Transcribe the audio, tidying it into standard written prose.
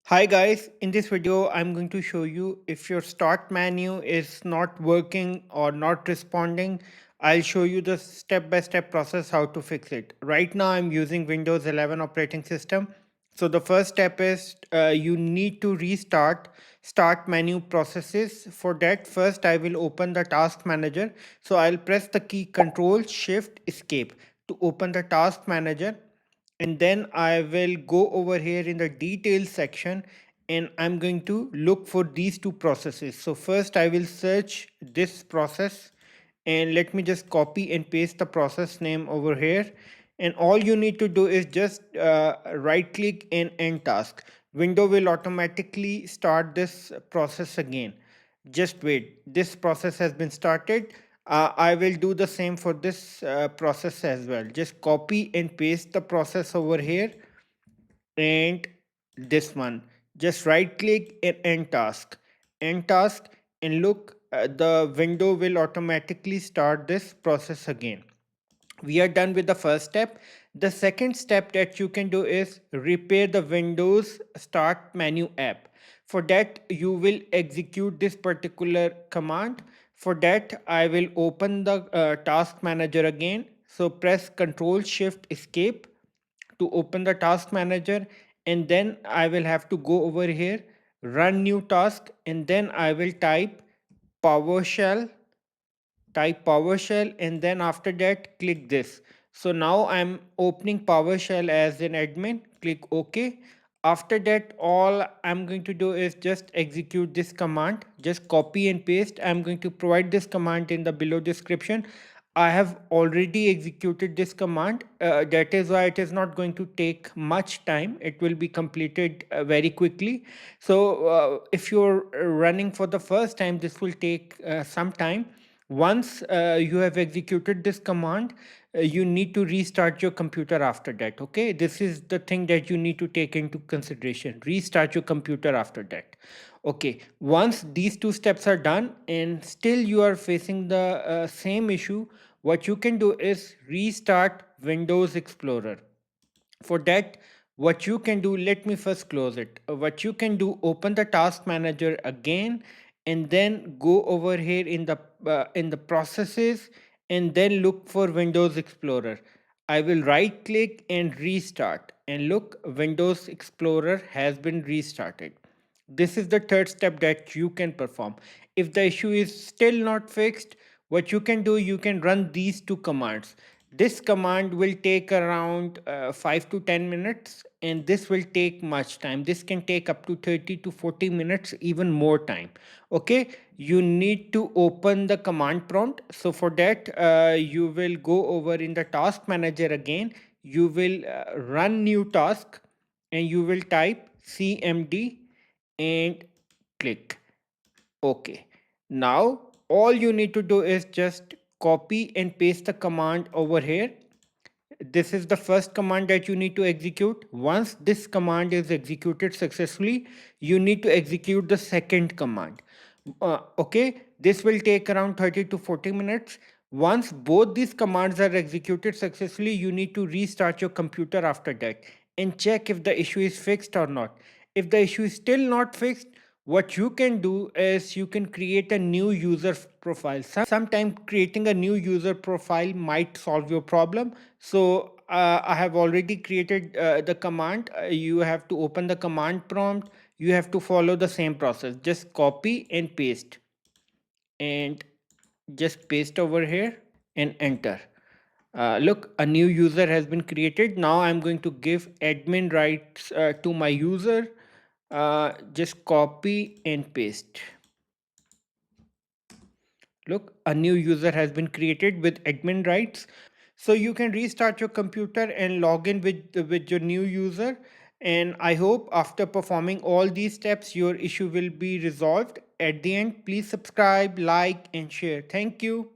Hi guys, in this video I'm going to show you if your start menu is not working or not responding. I'll show you the step-by-step process how to fix it. Right now I'm using Windows 11 operating system. So the first step is you need to restart start menu processes. For that, first I will open the task manager. So I'll press the key Control Shift Escape to open the task manager, and then I will go over here in the details section and I'm going to look for these two processes. So first I will search this process, and let me just copy and paste the process name over here. And all you need to do is just right click and end task. Window will automatically start this process again. Just wait, this process has been started. I will do the same for this process as well. Just copy and paste the process over here, and this one, just right click and end task, and look, the window will automatically start this process again. We are done with the first step. The second step that you can do is repair the Windows start menu app. For that, you will execute this particular command. For that, I will open the task manager again. So press Ctrl Shift Escape to open the task manager, and then I will have to go over here, run new task, and then I will PowerShell type PowerShell, and then after that click this. So now I'm opening PowerShell as an admin. Click OK. After that, all I'm going to do is just execute this command. Just copy and paste. I'm going to provide this command in the below description. I have already executed this command. That is why it is not going to take much time. It will be completed very quickly. So if you're running for the first time, this will take some time. Once you have executed this command, you need to restart your computer after that. Okay, this is the thing that you need to take into consideration. Restart your computer after that. Okay, once these two steps are done and still you are facing the same issue, what you can do is restart Windows Explorer. For that, what you can do, let me first close it. What you can do, open the task manager again, and then go over here in the processes, and then look for Windows Explorer. I will right click and restart, and look, Windows Explorer has been restarted. This is the third step that you can perform. If the issue is still not fixed, what you can do, you can run these two commands. This command will take around 5 to 10 minutes, and this will take much time. This can take up to 30 to 40 minutes, even more time. Okay, you need to open the command prompt. So for that, you will go over in the task manager again. You will run new task, and you will type cmd and click OK. Now all you need to do is just copy and paste the command over here. This is the first command that you need to execute. Once this command is executed successfully, you need to execute the second command. Okay, this will take around 30 to 40 minutes. Once both these commands are executed successfully, you need to restart your computer after that and check if the issue is fixed or not. If the issue is still not fixed, what you can do is you can create a new user profile. Sometimes creating a new user profile might solve your problem. So I have already created the command. You have to open the command prompt. You have to follow the same process. Just copy and paste, and just paste over here and enter. Look, a new user has been created. Now I'm going to give admin rights to my user. Just copy and paste. Look, a new user has been created with admin rights. So you can restart your computer and log in with your new user. And I hope after performing all these steps, your issue will be resolved. At the end, please subscribe, like, and share. Thank you.